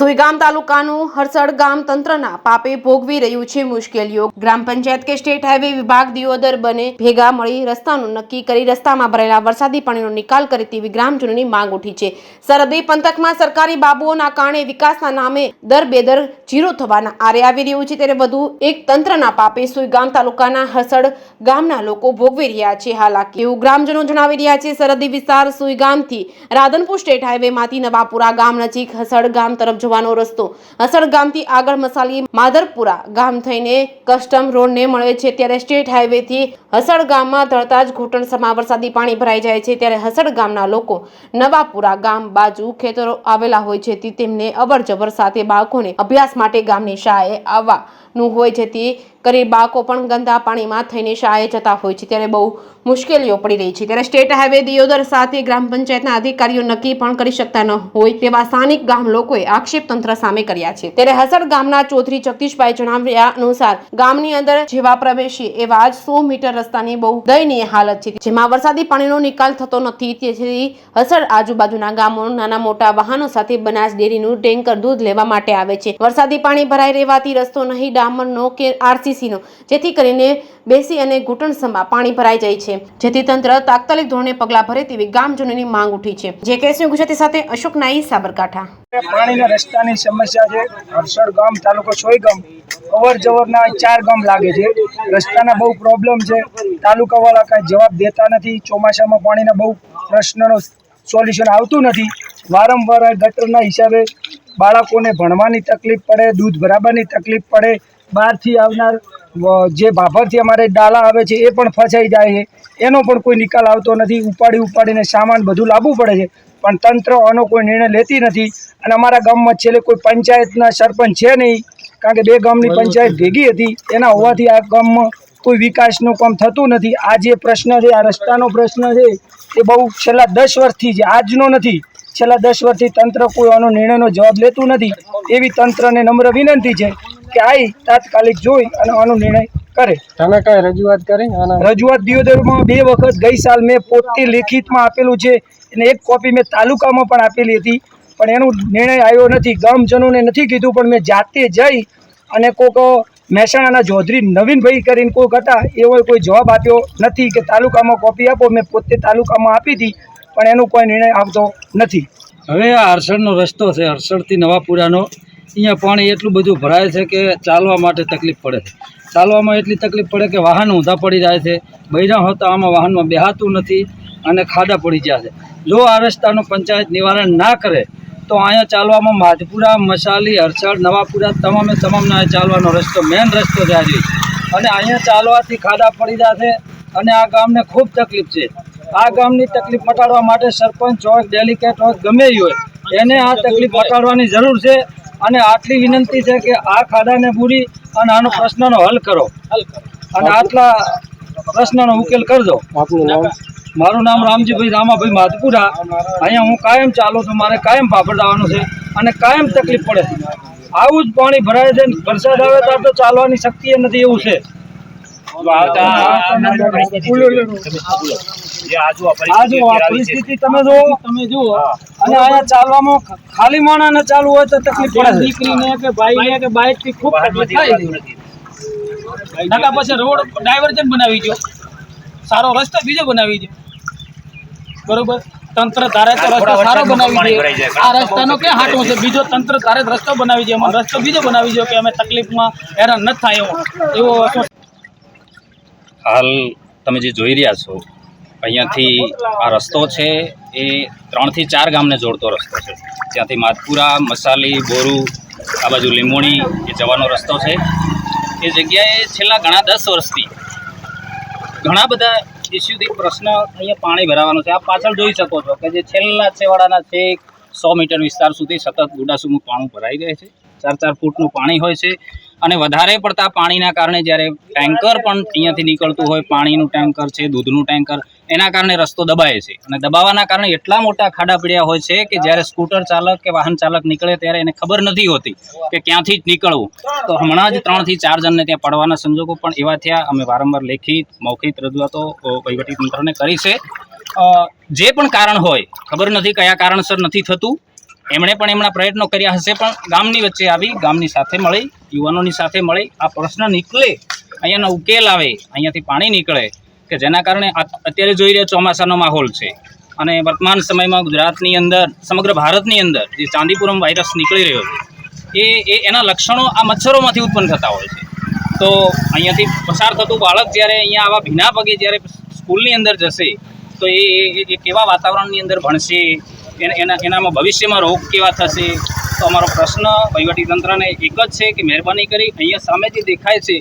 સુઈગામ તાલુકાનું હરસડ ગામ તંત્રના પાપે ભોગવી રહ્યું છે મુશ્કેલીઓ। ગ્રામ પંચાયત કે સ્ટેટ હાઈવે વિભાગ દિયોદર બને ભેગા મળી રસ્તાનું નક્કી કરી રસ્તામાં ભરેલા વરસાદી પાણીનો નિકાલ કરે તેવી ગ્રામજનોની માંગ ઉઠી છે। સરહદી પંથકમાં સરકારી બાબુઓના કારણે વિકાસના નામે દરબેદર જીરો થવાના આરે આવી રહ્યું છે, ત્યારે વધુ એક તંત્રના પાપે સુઈગામ તાલુકાના હરસડ ગામના લોકો ભોગવી રહ્યા છે હાલાકી, એવું ગ્રામજનો જણાવી રહ્યા છે। સરહદી વિસ્તાર સુઈગામથી રાધનપુર સ્ટેટ હાઈવેમાંથી નવાપુરા ગામ નજીક હરસડ ગામ તરફ જવાનો રસ્તો હરસડ ગામથી આગળ મસાલી માધરપુરા ગામ થઈને કસ્ટમ રોડને મળે છે, ત્યારે સ્ટેટ હાઈવેથી હરસડ ગામમાં તળતા જ ઘૂંટણસમાં વરસાદી પાણી ભરાઈ જાય છે। ત્યારે હરસડ ગામના લોકો નવાપુરા ગામ બાજુ ખેતરો આવેલા હોય છે, તેથી તેમને અવરજવર સાથે બાળકોને અભ્યાસ માટે ગામની શાળાએ આવવાનું હોય, જેથી કરી બાળકો પણ ગંદા પાણીમાં થઈને શાળાએ જતા હોય છે, ત્યારે બહુ મુશ્કેલીઓ પડી રહી છે। ત્યારે સ્ટેટ હાઈવે દિયોદર સાથે ગ્રામ પંચાયતના અધિકારીઓ નક્કી પણ કરી શકતા ન હોય તેવા સ્થાનિક ગામ લોકોએ આક્ષેપ તંત્ર સામે કર્યા છે। ત્યારે હરસડ ગામના ચૌધરી જગદીશભાઈ જણાવ્યા અનુસાર ગામની અંદર જેવા પ્રવેશી એવા જ 100 મીટર રસ્તાની બહુ દયનીય હાલત છે, જેમાં વરસાદી પાણીનો નિકાલ થતો નથી। તેથી હરસડ આજુબાજુના ગામો નાના મોટા વાહનો સાથે બનાસ ડેરીનું ટેન્કર દૂધ લેવા માટે આવે છે। વરસાદી પાણી ભરાઈ રહેવાથી રસ્તો નહીં ડામરનો કે આરસીસીનો, જેથી કરીને બેસી અને ઘૂંટણસમાં પાણી ભરાઈ જાય છે, જેથી તંત્ર તાત્કાલિક ધોરણે પગલાં ભરે તેવી ગામજનોની માંગ ઉઠી છે। જે કેસની ગુજરાતી સાથે અશોક નાઈ, સાબરકાંઠા। પાણીના રસ્તાની સમસ્યા છે। હરસડ ગામ તાલુકો સોઈગામ અવર જવરના 4 ગામ લાગે છે। રસ્તાના બહુ પ્રોબ્લેમ છે। તાલુકાવાળા કાંઈ જવાબ દેતા નથી। ચોમાસામાં પાણીના બહુ પ્રશ્નનો સોલ્યુશન આવતું નથી। વારંવાર ગટરના હિસાબે બાળકોને ભણવાની તકલીફ પડે, દૂધ ભરાવાની તકલીફ પડે। બહારથી આવનાર જે ભાભરથી અમારે ડાલા આવે છે એ પણ ફસાઈ જાય છે, એનો પણ કોઈ નિકાલ આવતો નથી। ઉપાડીને સામાન બધું લાવવું પડે છે, પણ તંત્ર આનો કોઈ નિર્ણય લેતી નથી। અને અમારા ગામમાં છેલ્લે કોઈ પંચાયતના સરપંચ છે નહીં, કારણ કે 2 ગામની પંચાયત ભેગી હતી, એના હોવાથી આ ગામમાં કોઈ વિકાસનું કામ થતું નથી। આ જે પ્રશ્ન છે, આ રસ્તાનો પ્રશ્ન છે, એ બહુ છેલ્લા 10 વર્ષથી છે, આજનો નથી। છેલ્લા 10 વર્ષથી તંત્ર કોઈ આનો નિર્ણયનો જવાબ લેતું નથી। એવી તંત્રને નમ્ર વિનંતી છે કે આ તાત્કાલિક જોઈ અને આનો નિર્ણય કરે। તમે કઈ રજૂઆત કરી? રજૂઆત દિયોદરમાં 2 વખત ગઈ સાલ મેં પોતે લેખિતમાં આપેલું છે, અને એક કોપી મેં તાલુકામાં પણ આપેલી હતી, પણ એનો નિર્ણય આવ્યો નથી। ગામજનોને નથી કીધું, પણ મેં જાતે જઈ અને કોઈક મહેસાણાના ચૌધરી નવીનભાઈ કરીને કોઈક હતા, એવો કોઈ જવાબ આપ્યો નથી કે તાલુકામાં કોપી આપો। મેં પોતે તાલુકામાં આપી હતી, પણ એનો કોઈ નિર્ણય આવતો નથી। હવે આ હરસડનો રસ્તો છે, હરસડથી નવાપુરાનો, અહીંયા પાણી એટલું બધું ભરાય છે કે ચાલવા માટે તકલીફ પડે છે। ચાલવામાં એટલી તકલીફ પડે કે વાહન ઊંધા પડી જાય છે। બૈરા હોતા આમાં વાહનમાં બેહાતું નથી અને ખાડા પડી ગયા છે। જો આ રસ્તાનું પંચાયત નિવારણ ના કરે તો અહીંયા ચાલવામાં માધપુરા, મસાલી, હરસડ, નવાપુરા તમામના ચાલવાનો રસ્તો મેઇન રસ્તો જાય છે, અને અહીંયા ચાલવાથી ખાડા પડી જાય છે અને આ ગામને ખૂબ તકલીફ છે। આ ગામની તકલીફ મટાડવા માટે સરપંચ હોય, ડેલિકેટ હોય, ગમે એ હોય, એને આ તકલીફ મટાડવાની જરૂર છે। અને આટલી વિનંતી છે કે આ ખાડાને પૂરી અને આનો પ્રશ્નનો હલ કરો અને આટલા પ્રશ્નનો ઉકેલ કરજો। મારું નામ રામજીભાઈ રામાભાઈ માધપુરા। અહીંયા હું કાયમ ચાલું છું, મારે કાયમ ભાભર જવાનું છે અને કાયમ તકલીફ પડે છે। આવું જ પાણી ભરાય છે, વરસાદ આવે તો ચાલવાની શક્તિ નથી, એવું છે। પરિસ્થિતિ તમે જુઓ, અને અહીંયા ચાલવામાં ખાલી માણસને ચાલુ હોય તો તકલીફ પડે। દીકરીને કે ભાઈને કે બાઇકથી ખૂબ તકલીફ થાય છે। પછી રોડ ડાયવર્જન બનાવી દો, સારો રસ્તો બીજો બનાવી દો, બરોબર? તંત્ર ધારે તો રસ્તો સારો બનાવી દે। આ રસ્તાનો ક્યાં હાટો છે? બીજો તંત્ર ધારે રસ્તો બનાવી દે, અમારો રસ્તો બીજો બનાવી દો કે અમે તકલીફમાં હેરાન ન થાય એવો। હાલ તમે જે જોઈ રહ્યા છો, અહીંયાથી આ રસ્તો છે એ 3 થી 4 ગામને જોડતો રસ્તો છે। ત્યાંથી માધપુરા, મસાલી, બોરુ, આ બાજુ લીંબોણી એ જવાનો રસ્તો છે। એ જગ્યાએ છેલ્લા ઘણા 10 વર્ષથી ઘણા બધા ઇસ્યુથી પ્રશ્ન અહીંયા પાણી ભરાવાનો છે। આપ પાછળ જોઈ શકો છો કે જે છેલ્લા છેવાડાના છે 100 મીટર વિસ્તાર સુધી સતત ગુડાસુનું પાણી ભરાઈ જાય છે। 4-4 ફૂટનું પાણી હોય છે, અને વધારે પડતા પાણીના કારણે જ્યારે ટેન્કર પણ અહીંયાથી નીકળતું હોય, પાણીનું ટેન્કર છે, દૂધનું ટેન્કર, એના કારણે રસ્તો દબાય છે, અને દબાવાના કારણે એટલા મોટા ખાડા પડ્યા હોય છે કે જ્યારે સ્કૂટર ચાલક કે વાહન ચાલક નીકળે ત્યારે એને ખબર નથી હોતી કે ક્યાંથી જ નીકળવું। તો હમણાં જ 3 થી 4 જણને ત્યાં પડવાના સંજોગો પણ એવા થયા। અમે વારંવાર લેખિત, મૌખિક રજૂઆતો વહીવટીતંત્રને કરી છે। જે પણ કારણ હોય, ખબર નથી કયા કારણસર નથી થતું, એમણે પણ એમના પ્રયત્નો કર્યા હશે, પણ ગામની વચ્ચે આવી ગામની સાથે મળી યુવાનોની સાથે મળી આ પ્રશ્ન નીકળે, અહીંયાનો ઉકેલ આવે, અહીંયાથી પાણી નીકળે, કે જેના કારણે અત્યારે જોઈ રહ્યા ચોમાસાનો માહોલ છે અને વર્તમાન સમયમાં ગુજરાતની અંદર સમગ્ર ભારતની અંદર જે ચાંદીપુરમ વાયરસ નીકળી રહ્યો છે એના લક્ષણો આ મચ્છરોમાંથી ઉત્પન્ન થતા હોય છે. તો અહીંયાથી પસાર થતું બાળક જ્યારે અહીંયા આવા ભીના પગે જ્યારે સ્કૂલની અંદર જશે તો એ કેવા વાતાવરણની અંદર ભણશે, એનામાં ભવિષ્યમાં રોગ કેવા થશે. તો અમારો પ્રશ્ન વહીવટીતંત્રને એક જ છે કે મહેરબાની કરી અહીંયા સામે જે દેખાય છે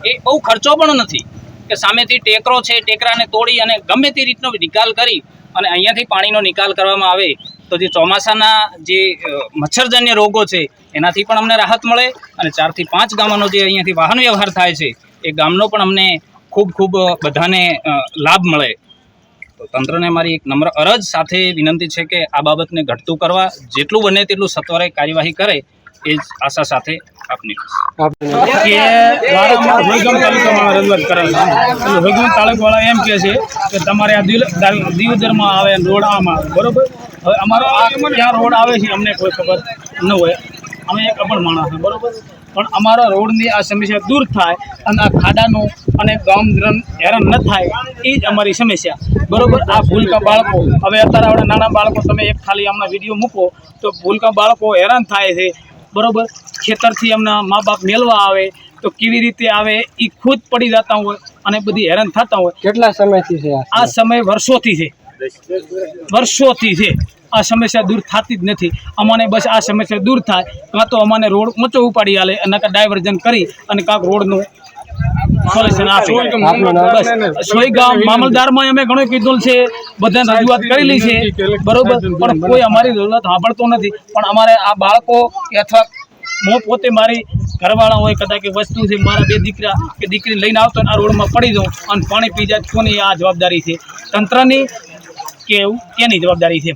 એ બહુ ખર્ચો પણ નથી કે સામેથી ટેકરો છે, ટેકરાને તોડી અને ગમે તે રીતનો નિકાલ કરી અને અહીંયાથી પાણીનો નિકાલ કરવામાં આવે તો જે ચોમાસાના જે મચ્છરજન્ય રોગો છે એનાથી પણ અમને રાહત મળે અને 4 થી 5 ગામોનો જે અહીંયાથી વાહન વ્યવહાર થાય છે એ ગામનો પણ અમને ખૂબ બધાને લાભ મળે. તો તંત્રને મારી એક નમ્ર અરજ સાથે વિનંતી છે કે આ બાબતને ઘટતું કરવા જેટલું બને તેટલું સત્વરે કાર્યવાહી કરે એ જ આશા સાથે આપની કે વારંવાર વૈગમ તાલુકામાં રજૂઆત કરેલ છે. એટલે વૈગમ તાલુકાવાળા એમ કહે છે કે તમારે આ દિયોદરમાં આવે રોડ આમાં આવે, બરોબર. હવે અમારો આ ક્યાં રોડ આવે છે અમને કોઈ ખબર ન હોય, અમે એક અભણ માણસ છે, બરોબર. પણ અમારા રોડની આ સમસ્યા દૂર થાય અને આ ખાડાનું અને ગામ હેરાન ન થાય એ જ અમારી સમસ્યા, બરોબર. આ ભૂલકા બાળકો, હવે અત્યારે આવડા નાના બાળકો તમે એક ખાલી આમના વિડીયો મૂકો તો ભૂલકા બાળકો હેરાન થાય છે, બરોબર. ખેતરથી એમના મા બાપ મેળવા આવે તો કેવી રીતે આવે એ ખુદ પડી જતા હોય અને બધી હેરાન થતા હોય. કેટલા સમયથી છે આ સમય વર્ષોથી છે, આ સમસ્યા દૂર થતી જ નથી. અમને બસ આ સમસ્યા દૂર થાય કાં તો અમને રોડ ઊંચો ઉપાડી આલે અને કાં ડાયવર્ઝન કરી અને કાંક રોડનું સોલ્યુશન આપે. બસ સોયગામ મામલતદારમાં અમે ઘણું કીધું છે, બધાને રજૂઆત કરેલી છે, બરોબર. પણ કોઈ અમારી રજૂઆત સાંભળતો નથી. પણ અમારે આ બાળકો અથવા હું પોતે મારી ઘરવાળા હોય કદાચ કે વસ્તુ છે, મારા 2 દીકરા કે દીકરી લઈને આવતો ને આ રોડમાં પડી જાઉં અને પાણી પી જાય, કોની આ જવાબદારી છે? તંત્રની કે કેની જવાબદારી છે?